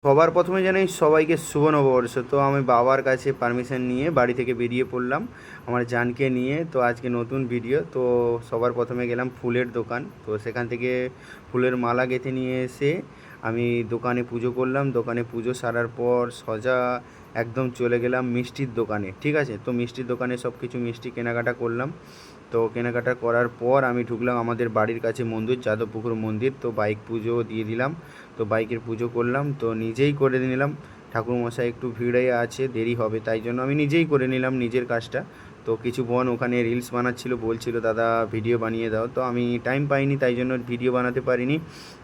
সবার প্রথমে জানাই সবাইকে শুভ নববর্ষ। তো আমি বাবার কাছে পারমিশন নিয়ে বাড়ি থেকে বেরিয়ে পড়লাম আমার জানকে নিয়ে। তো আজকে নতুন ভিডিও। তো সবার প্রথমে গেলাম ফুলের দোকান, তো সেখান থেকে ফুলের মালা গেঁথে নিয়ে এসে আমি দোকানে পুজো করলাম। দোকানে পুজো সারার পর সোজা একদম চলে গেলাম মিষ্টির দোকানে। ঠিক আছে, তো মিষ্টির দোকানে সব কিছু মিষ্টি কেনাকাটা করলাম। তো কেনাকাটা করার পর আমি ঢুকলাম আমাদের বাড়ির কাছে মন্দির, যাদবপুকুর মন্দির। তো বাইক পুজো দিয়ে দিলাম। তো বাইকের পুজো করলাম, তো নিজেই করে নিলাম। ঠাকুরমশাই একটু ভিড়ে আছে, দেরি হবে, তাই জন্য আমি নিজেই করে নিলাম নিজের কাজটা। তো কিছু বোন ওখানে রিলস বানাচ্ছিল, বলছিল দাদা ভিডিও বানিয়ে দাও। তো আমি টাইম পাইনি, তাই জন্য ভিডিও বানাতে পারিনি।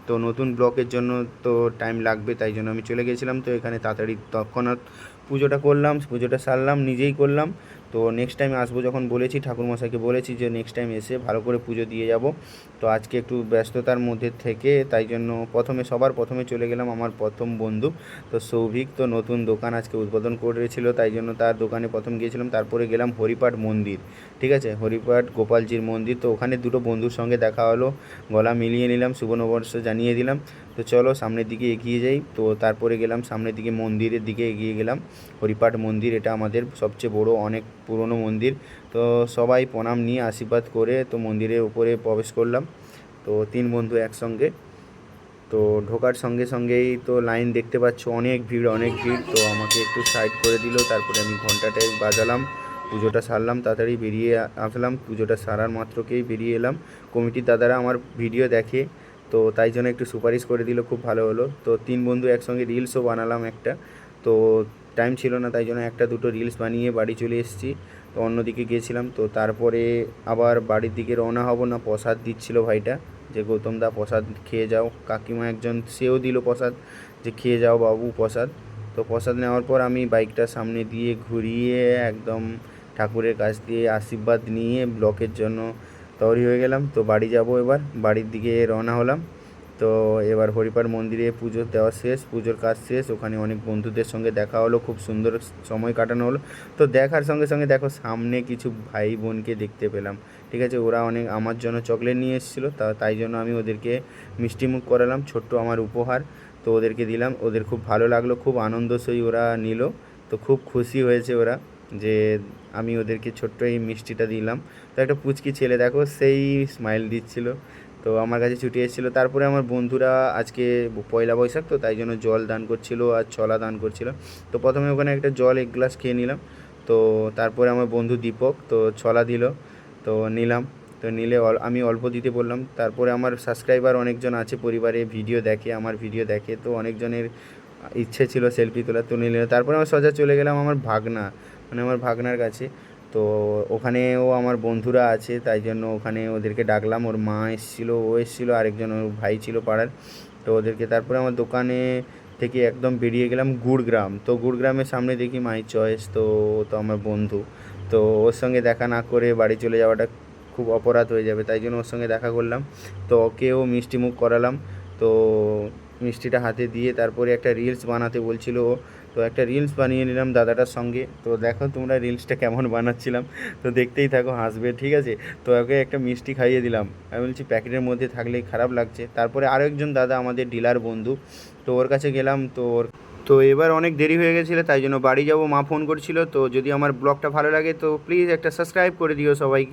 তো নতুন ব্লগের জন্য তো টাইম লাগবে, তাই জন্য আমি চলে গেছিলাম। তো এখানে তাড়াতাড়ি তৎক্ষণাৎ পুজোটা করলাম, পুজোটা সারলাম, নিজেই করলাম। তো নেক্সট টাইম আসবো যখন বলেছি, ঠাকুরমশাইকে বলেছি যে নেক্সট টাইম এসে ভালো করে পুজো দিয়ে যাব। তো আজকে একটু ব্যস্ততার মধ্যে থেকে, তাই জন্য সবার প্রথমে চলে গেলাম আমার প্রথম বন্ধু তো সৌভিক। তো নতুন দোকান আজকে উদ্বোধন করেছিল, তাই জন্য তার দোকানে প্রথম গিয়েছিলাম। তারপরে গেলাম হরিপাঠ মন্দির। ঠিক আছে, হরিপাঠ গোপালজির মন্দির। তো ওখানে দুটো বন্ধুর সঙ্গে দেখা হলো, গলা মিলিয়ে নিলাম, শুভ নববর্ষ জানিয়ে দিলাম। তো চলো সামনের দিকে এগিয়ে যাই। তো তারপরে গেলাম সামনের দিকে, মন্দিরের দিকে এগিয়ে গেলাম। হরিপাঠ মন্দির, এটা আমাদের সবচেয়ে বড় অনেক পুরনো মন্দির। তো সবাই প্রণাম নিয়ে আশীর্বাদ করে তো মন্দিরের উপরে প্রবেশ করলাম। তো তিন বন্ধু একসঙ্গে। তো ঢোকার সঙ্গে সঙ্গেই তো লাইন দেখতে পাচ্ছ, অনেক ভিড় অনেক ভিড়। তো আমাকে একটু সাইড করে দিল, তারপরে আমি ঘন্টাটায় বাজালাম, পুজোটা সারলাম, তাড়াতাড়ি বেরিয়ে আসলাম। পুজোটা সারার মাত্রকেই বেরিয়ে এলাম। কমিটির দাদারা আমার ভিডিও দেখে, তো তাই জন্য একটু সুপারিশ করে দিল, খুব ভালো হলো। তো তিন বন্ধু একসঙ্গে রিলসও বানালাম একটা। তো টাইম ছিল না, তাই জন্য একটা দুটো রিলস বানিয়ে বাড়ি চলে এসেছি। তো অন্যদিকে গিয়েছিলাম। তো তারপরে আবার বাড়ির দিকে রওনা হব না, প্রসাদ দিচ্ছিল ভাইটা, যে গৌতম দা প্রসাদ খেয়ে যাও। কাকিমা একজন সেও দিল প্রসাদ, যে খেয়ে যাও বাবু প্রসাদ। তো প্রসাদ নেওয়ার পর আমি বাইকটা সামনে দিয়ে ঘুরিয়ে একদম ঠাকুরের কাছ দিয়ে আশীর্বাদ নিয়ে ব্লকের জন্য তৈরি হয়ে গেলাম। তো বাড়ি যাব, এবার বাড়ির দিকে রওনা হলাম। তো এবার হরিপাঠ মন্দিরে পুজো দেওয়া শেষ, পুজোর কাজ শেষ। ওখানে অনেক বন্ধুদের সঙ্গে দেখা হলো, খুব সুন্দর সময় কাটানো হলো। তো দেখার সঙ্গে সঙ্গে দেখো সামনে কিছু ভাই বোনকে দেখতে পেলাম। ঠিক আছে, ওরা অনেক আমার জন্য চকলেট নিয়ে এসেছিলো, তাই জন্য আমি ওদেরকে মিষ্টিমুখ করালাম, ছোট্ট আমার উপহার। তো ওদেরকে দিলাম, ওদের খুব ভালো লাগলো, খুব আনন্দসই ওরা নিল। তো খুব খুশি হয়েছে ওরা যে আমি ওদেরকে ছোট্ট এই মিষ্টিটা দিলাম। তো একটা পুচকি ছেলে দেখো, সেই স্মাইল দিচ্ছিল, তো আমার কাছে ছুটে এসেছিলো। তারপরে আমার বন্ধুরা আজকে পয়লা বৈশাখ, তো তাই জন্য জল দান করছিল আর ছলা দান করছিল। তো প্রথমে ওখানে একটা জল এক গ্লাস খেয়ে নিলাম। তো তারপরে আমার বন্ধু দীপক তো ছলা দিল, তো নিলাম। তো নিলে আমি অল্প দিতে বললাম। তারপরে আমার সাবস্ক্রাইবার অনেকজন আছে পরিবারে, ভিডিও দেখে, আমার ভিডিও দেখে, তো অনেকজনের ইচ্ছে ছিল সেলফি তোলার, তো নিলে। তারপরে আমার সোজা চলে গেলাম আমার ভাগনা, মানে আমার ভাগনার কাছে। তো ওখানেও আমার বন্ধুরা আছে, তাই জন্য ওখানে ওদেরকে ডাকলাম। ওর মা এসেছিলো, ও এসেছিলো, আরেকজন ওর ভাই ছিল পাড়ার। তো ওদেরকে তারপরে আমার দোকানে থেকে একদম বেরিয়ে গেলাম গুড়গ্রাম। তো গুড়গ্রামের সামনে দেখি মাই চয়েস, তো ও তো আমার বন্ধু। তো ওর সঙ্গে দেখা না করে বাড়ি চলে যাওয়াটা খুব অপরাধ হয়ে যাবে, তাই জন্য ওর সঙ্গে দেখা করলাম। তো ওকেও মিষ্টিমুখ করালাম। তো মিষ্টিটা হাতে দিয়ে তারপরে একটা রিলস বানাতে বলছিল ও, তো একটা রিলস বানিয়ে নিলাম দাদাটার সঙ্গে। তো দেখো তোমরা রিলসটা কেমন বানাচ্ছিলাম, তো দেখতেই থাকো, হাসবে। ঠিক আছে, তো ওকে একটা মিষ্টি খাইয়ে দিলাম। আমি বলছি প্যাকেটের মধ্যে থাকলেই খারাপ লাগছে। তারপরে আরও একজন দাদা আমাদের ডিলার বন্ধু, তো ওর কাছে গেলাম। তো এবার অনেক দেরি হয়ে গেছিলো, তাই জন্য বাড়ি যাব, মা ফোন করছিল। তো যদি আমার ব্লগটা ভালো লাগে তো প্লিজ একটা সাবস্ক্রাইব করে দিও সবাই।